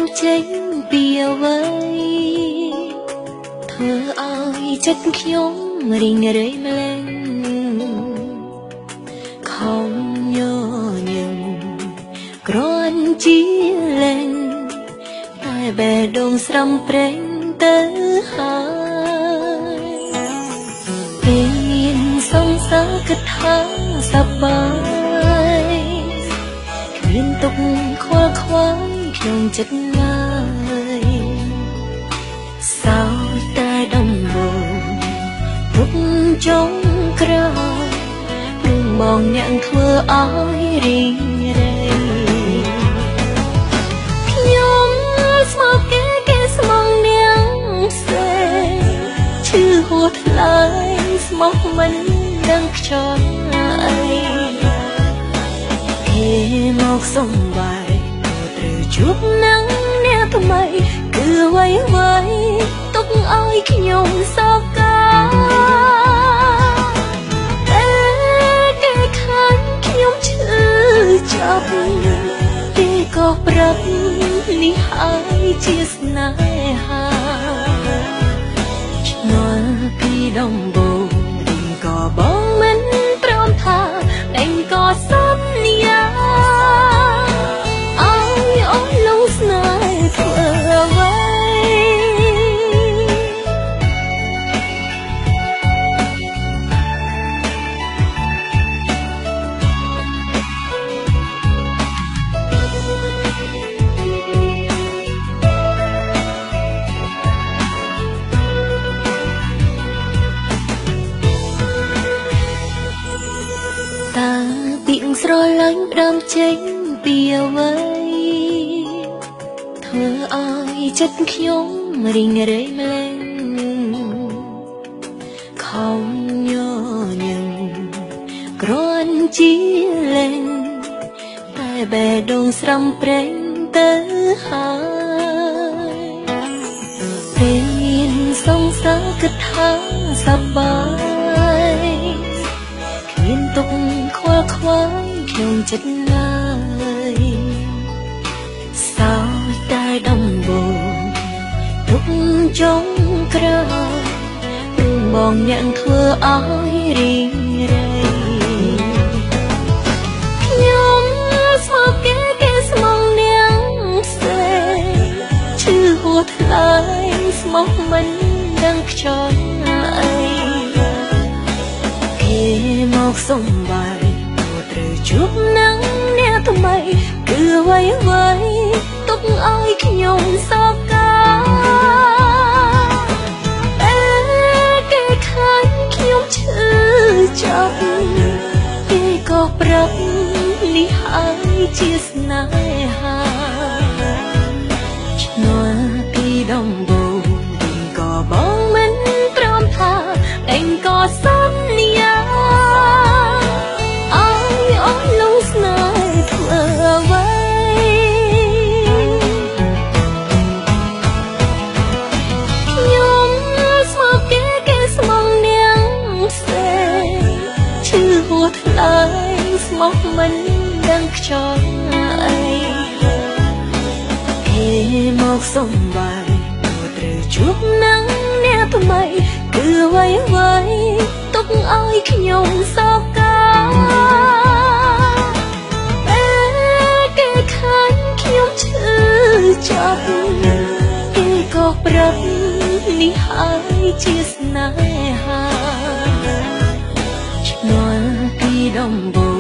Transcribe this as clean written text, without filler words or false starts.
មចេញពីអ្វីធ្វើឲ្យចិត្តខ្ញុំរីងរៃម្ល៉េះខំញញឹមគ្រាន់ជាលែងតែបេះដូងស្រំប្រេងទៅហើយពេលមានសង្សារគិតថាសប្បាយគ្មានទុកខ្វល់ខ្វាយក្នុងចិត្តឡើយសោយតែដំបូងទុកចុងក្រោយនឹងបងអ្នកធ្វើឲ្យរីងរៃខ្ញុំស្មោកគេស្មងនាងសេឈឺហួថ្លៃស្មោះមិនដឹងខ្យល់អីគេមកសំបាយត្រូវជួបនឹងអ្នកថ្មីគឺអ្វីទុកឲ្យខ្ញុំសោកកាតែគេខាញ់ខ្ញុំឈឺចាប់គេក៏ប្រាប់នេះហើយជាស្នេហាឆ្ងល់ពីដំបូងរីងក៏បងមិនព្រមថាតែក៏សន្យាឲ្យអូនលងស្នេហ៍ធ្វើអ្វីតាពីងស្រឡាញ់ផ្ដើមចេញពីអ្វីធ្វើឲ្យចិត្តខ្ញុំរីងរៃម្ល៉េះខំញញឹមគ្រាន់ជាលែងតែបេះដូងស្រំប្រេងទៅហើយពេលមានសង្សារគិតថាសប្បាយមានទុកខ្វល់ខ្វាយក្នុងចិត្តឡើយសោយតែដំបូងទុកចុងក្រោយនឹងបងអ្នកធ្វើឲ្យរីងរៃខ្ញុំស្មោកគេស្មងនាងសេឈឺហួថ្លៃស្មោះមិនដឹងខ្យល់អីគេមកសំបាយត្រូវជួបនឹងអ្នកថ្មីគឺអ្វីទុកឲ្យខ្ញុំសោកកាតែគេខាញ់ខ្ញុំឈឺចាប់គេក៏ប្រាប់នេះហើយជាស្នេហាឆ្ងល់ពីដំបូងវិញក៏បងមិនព្រមថាតែក៏សន្យាស្មោះមិនដឹងខ្យល់អីគេមកសំបាយត្រូវជួបនឹងអ្នកថ្មីគឺអ្វីទុកឲ្យខ្ញុំសោកកាតែគេខាញ់ខ្ញុំឈឺចាប់គេក៏ប្រាប់នេះហើយជាស្នេហាឆ្ងល់ពីដំបូង